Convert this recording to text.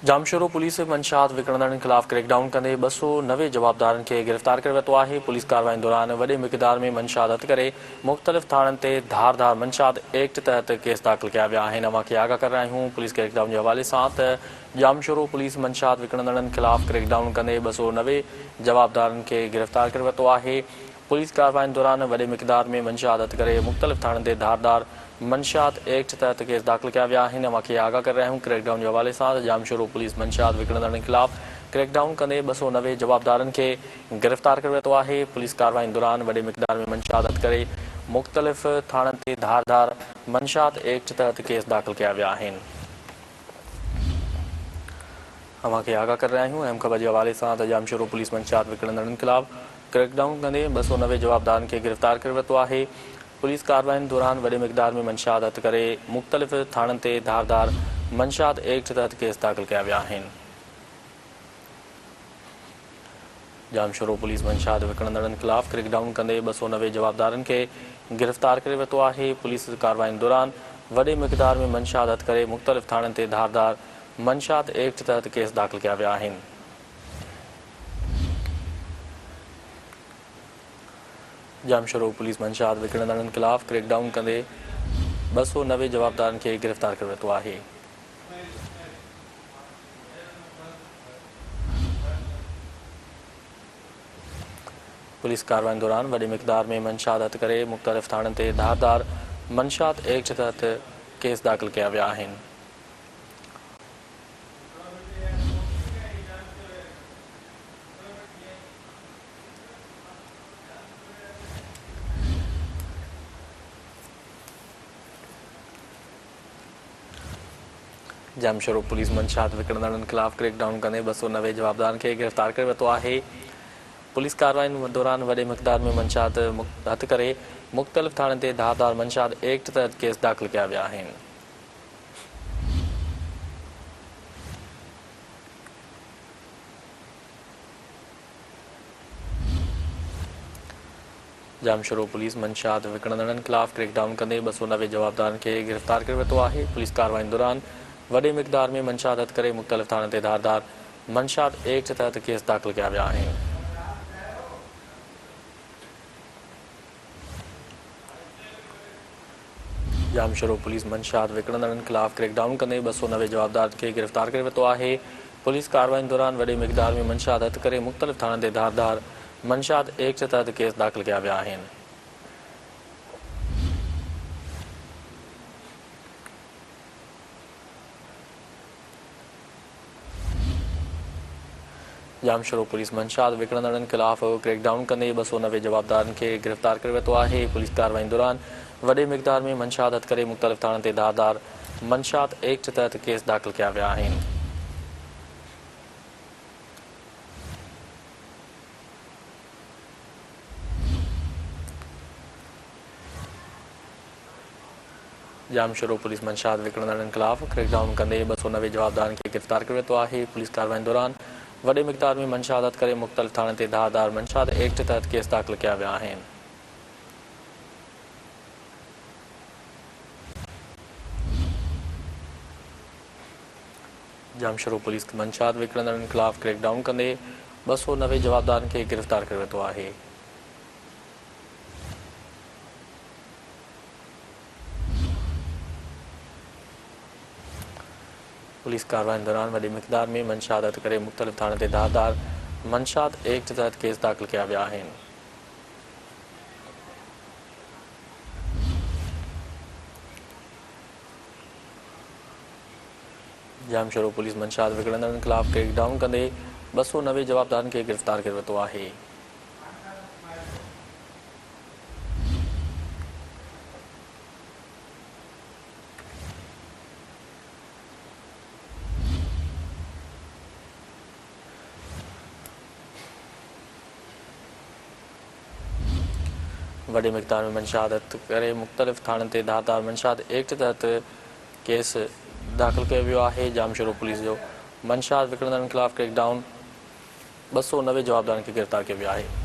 Jamshoro police मंशात विकिणंदड़नि ख़िलाफ़ crackdown कंदे 290 जवाबदारनि खे गिरफ़्तार करे वरितो आहे। पुलिस कार्रवाई दौरान वॾे मिक़दार में मंशात हथ करे मुख़्तलिफ़ थाणनि ते धारदार मंशात एक्ट तहत केस दाख़िल कया विया आहिनि। अवां खे आगाह करे रहिया आहियूं पुलिस क्रैकडाउन जे हवाले सां त जामशोरो पुलिस मंशात विकिणंदड़नि ख़िलाफ़ क्रैकडाउन कंदे 290 जवाबदारनि खे गिरफ़्तार करे वरितो आहे। पुलिस कार्रवाई दौरान वॾे मिक़दार में मंशात हथ करे मुख़्तलिफ़ थाणनि ते धारदार मंशात एक्ट तहत केस दाख़िल कया विया आहिनि। अवां खे आगाह करे रहिया आहियूं क्रैकडाउन जे हवाले सां जामशोरो पुलिस मंशात विकिणंदड़नि ख़िलाफ़ क्रैकडाउन कंदे 290 जवाबदारनि खे गिरफ़्तार करे वरितो आहे। पुलिस कार्रवाई दौरान वॾे मिक़दार में मंशात हथ करे मुख़्तलिफ़ थाणनि ते धारदार मंशात एक्ट तहत केस दाख़िल कया विया आहिनि। अवां खे आगाह करे रहिया आहियूं अहम ख़बर जे हवाले सां त जामशोरो पुलिस मंशात विकिणंदड़नि ख़िलाफ़ क्रैकडाउन कंदे 290 जवाबदारनि खे गिरफ़्तार करे वरितो आहे। पुलिस कार्रवाई दौरान वॾे मिक़दार में मंशात हथ करे मुख़्तलिफ़ थाणनि ते धारदार मंशात एक्ट तहत केस दाख़िल कया विया आहिनि। जामशोरो पुलिस मंशात विकिणंदड़नि ख़िलाफ़ क्रैकडाउन कंदे 290 जवाबदारनि खे गिरफ़्तार करे वरितो आहे। पुलिस कार्रवाई दौरान वॾे मिक़दार में मंशात हथ करे मुख़्तलिफ़ थाणनि ते धारदार मंशात एक्ट तहत केस दाख़िल कया विया आहिनि। जामशोरो पुलिस मंशात विकिणंदड़नि ख़िलाफ़ क्रैकडाउन कंदे 290 जवाबदारनि खे गिरफ़्तार करे वरितो आहे। पुलिस कार्रवाई दौरान वॾे मिक़दार में मंशात हथ करे मुख़्तलिफ़ थाणनि ते धारदार मंशात एक्ट तहत केस दाख़िल कया विया आहिनि। जामशोरो पुलिस मंशात विकिणंदड़नि ख़िलाफ़ क्रैकडाउन कंदे 290 जवाबदारनि खे गिरफ़्तार करे वरितो आहे। पुलिस कार्रवाई दौरान वॾे मिक़दार में मंशात हथ करे मुख़्तलिफ़ थाणनि ते धारदार मंशात एक्ट तहत केस दाख़िल कया विया आहिनि। जामशोरो पुलिस मंशात विकिणंदड़नि ख़िलाफ़ क्रैकडाउन कंदे 290 जवाबदारनि खे गिरफ़्तार करे वरितो आहे। पुलिस कार्रवाई दौरान वॾे मिक़दार में मंशात हथ करे मुख़्तलिफ़ थाणनि ते धारदार मंशात एक्ट तहत केस दाख़िल कया विया आहिनि। जामशोरो पुलिस मंशात विकिणंदड़नि ख़िलाफ़ क्रैकडाउन कंदे 290 जवाबदारनि खे गिरफ़्तार करे वरितो आहे। पुलिस कार्रवाई दौरान वॾे मिक़दार में मंशात हथ करे मुख़्तलिफ़ थाणनि ते धारदार मंशात एक्ट तहत केस दाख़िल कया विया आहिनि। जामशोरो पुलिस मंशात विकिणंदड़नि ख़िलाफ़ क्रैकडाउन कंदे 290 जवाबदारनि खे गिरफ़्तार करे वरितो आहे। पुलिस कार्रवाई दौरान वॾे मिक़दार में मंशात हथ करे मुख़्तलिफ़ थाणनि ते धारदार मंशात एक्ट तहत केस दाख़िल कया विया आहिनि। जामशोरो पुलिस मंशात विकिणंदड़नि ख़िलाफ़ क्रैकडाउन कंदे 290 जवाबदारनि खे गिरफ़्तार करे वरितो आहे। पुलिस कार्रवाई दौरान वॾे मिक़दार में मंशात हथ करे मुख़्तलिफ़ थाणनि ते धारदार मंशात एक्ट तहत केस दाख़िल कया विया आहिनि। जामशोरो पुलिस मंशात विकिणंदड़नि ख़िलाफ़ क्रैकडाउन कंदे 290 जवाबदारनि खे गिरफ़्तार करे वरितो आहे। पुलिस कार्रवाई दौरान वॾे मिक़दार में मंशात हथ करे मुख़्तलिफ़ थाणनि ते धारदार मंशात एक्ट तहत केस दाख़िल कया विया आहिनि। जामशोरो पुलिस मंशात विकिणंदड़नि ख़िलाफ़ क्रैकडाउन कंदे 290 जवाबदारनि खे गिरफ़्तार करे वरितो आहे। वॾे मिक़दार में मंशात हथ करे मुख़्तलिफ़ थाणनि ते धारदार मंशात एक्ट तहत केस दाख़िल कयो वियो आहे। जामशोरो पुलिस जो मंशात विकिणंदड़नि ख़िलाफ़ क्रैकडाउन 290 जवाबदारनि खे गिरफ़्तार कयो वियो आहे।